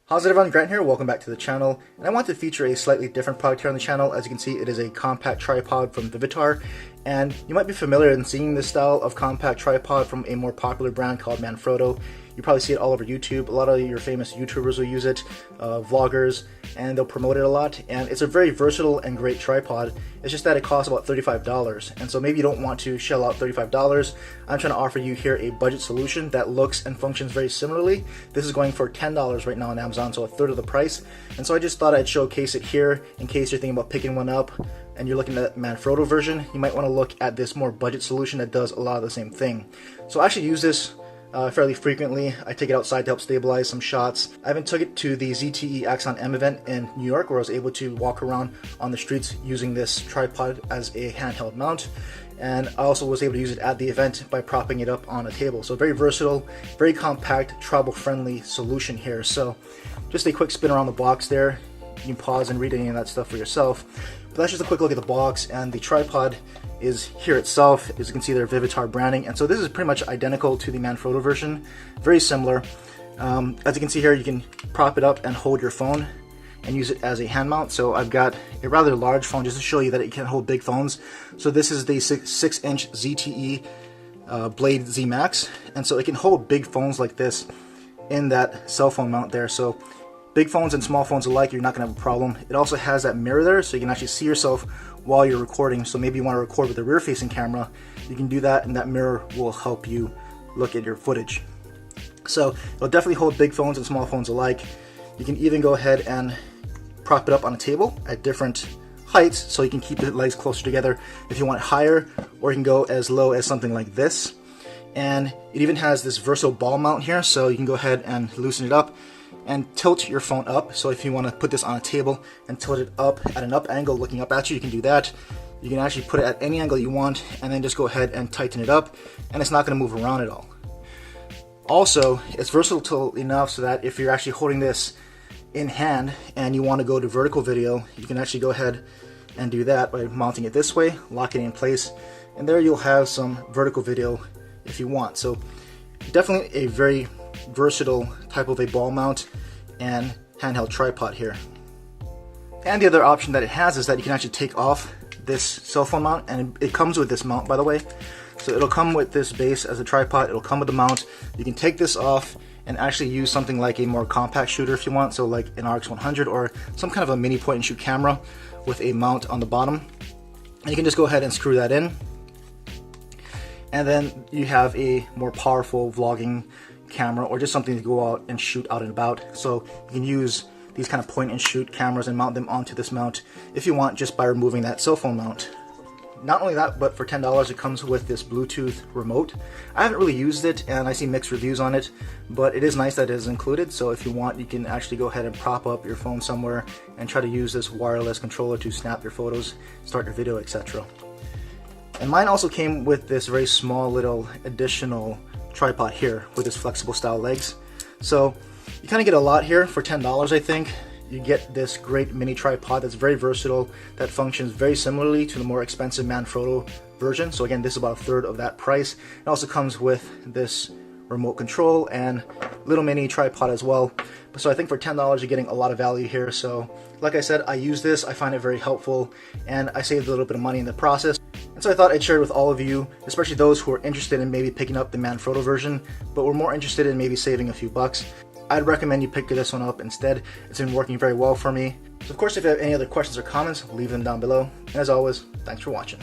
How's it everyone, Grant here, welcome back to the channel, and I want to feature a slightly different product here on the channel. As you can see, it is a compact tripod from Vivitar, and you might be familiar in seeing this style of compact tripod from a more popular brand called Manfrotto. You probably see it all over YouTube. A lot of your famous YouTubers will use it, vloggers, and they'll promote it a lot. And it's a very versatile and great tripod. It's just that it costs about $35. And so maybe you don't want to shell out $35. I'm trying to offer you here a budget solution that looks and functions very similarly. This is going for $10 right now on Amazon, so a third of the price. And so I just thought I'd showcase it here in case you're thinking about picking one up and you're looking at the Manfrotto version. You might want to look at this more budget solution that does a lot of the same thing. So I actually use this fairly frequently. I take it outside to help stabilize some shots. I even took it to the ZTE Axon M event in New York, where I was able to walk around on the streets using this tripod as a handheld mount. And I also was able to use it at the event by propping it up on a table. So very versatile, very compact, travel-friendly solution here. So just a quick spin around the box there. You can pause and read any of that stuff for yourself. But that's just a quick look at the box, and the tripod is here itself. As you can see, their Vivitar branding, and so this is pretty much identical to the Manfrotto version, very similar. As you can see here, you can prop it up and hold your phone and use it as a hand mount. So I've got a rather large phone just to show you that it can hold big phones. So this is the 6-inch ZTE Blade Z Max, and so it can hold big phones like this in that cell phone mount there. So big phones and small phones alike, you're not going to have a problem. It also has that mirror there, so you can actually see yourself while you're recording. So maybe you want to record with a rear-facing camera, you can do that, and that mirror will help you look at your footage. So it'll definitely hold big phones and small phones alike. You can even go ahead and prop it up on a table at different heights, so you can keep the legs closer together if you want it higher, or you can go as low as something like this. And it even has this versatile ball mount here, so you can go ahead and loosen it up and tilt your phone up. So if you want to put this on a table and tilt it up at an up angle looking up at you, you can do that. You can actually put it at any angle you want and then just go ahead and tighten it up, and it's not going to move around at all. Also, it's versatile enough so that if you're actually holding this in hand and you want to go to vertical video, you can actually go ahead and do that by mounting it this way, locking it in place, and there you'll have some vertical video if you want. So definitely a very versatile type of a ball mount and handheld tripod here. And the other option that it has is that you can actually take off this cell phone mount, and it comes with this mount, by the way. So it'll come with this base as a tripod, it'll come with the mount. You can take this off and actually use something like a more compact shooter if you want, so like an RX100 or some kind of a mini point and shoot camera with a mount on the bottom. And you can just go ahead and screw that in, and then you have a more powerful vlogging camera or just something to go out and shoot out and about. So you can use these kind of point and shoot cameras and mount them onto this mount if you want, just by removing that cell phone mount. Not only that, but for $10 it comes with this Bluetooth remote. I haven't really used it and I see mixed reviews on it, but it is nice that it is included. So if you want, you can actually go ahead and prop up your phone somewhere and try to use this wireless controller to snap your photos, start your video, etc. And mine also came with this very small little additional tripod here with this flexible style legs. So you kind of get a lot here for $10, I think. You get this great mini tripod that's very versatile, that functions very similarly to the more expensive Manfrotto version. So again, this is about a third of that price. It also comes with this remote control and little mini tripod as well. So I think for $10 you're getting a lot of value here. So like I said, I use this, I find it very helpful, and I saved a little bit of money in the process. And so I thought I'd share it with all of you, especially those who are interested in maybe picking up the Manfrotto version, but were more interested in maybe saving a few bucks. I'd recommend you pick this one up instead. It's been working very well for me. So of course, if you have any other questions or comments, leave them down below. And as always, thanks for watching.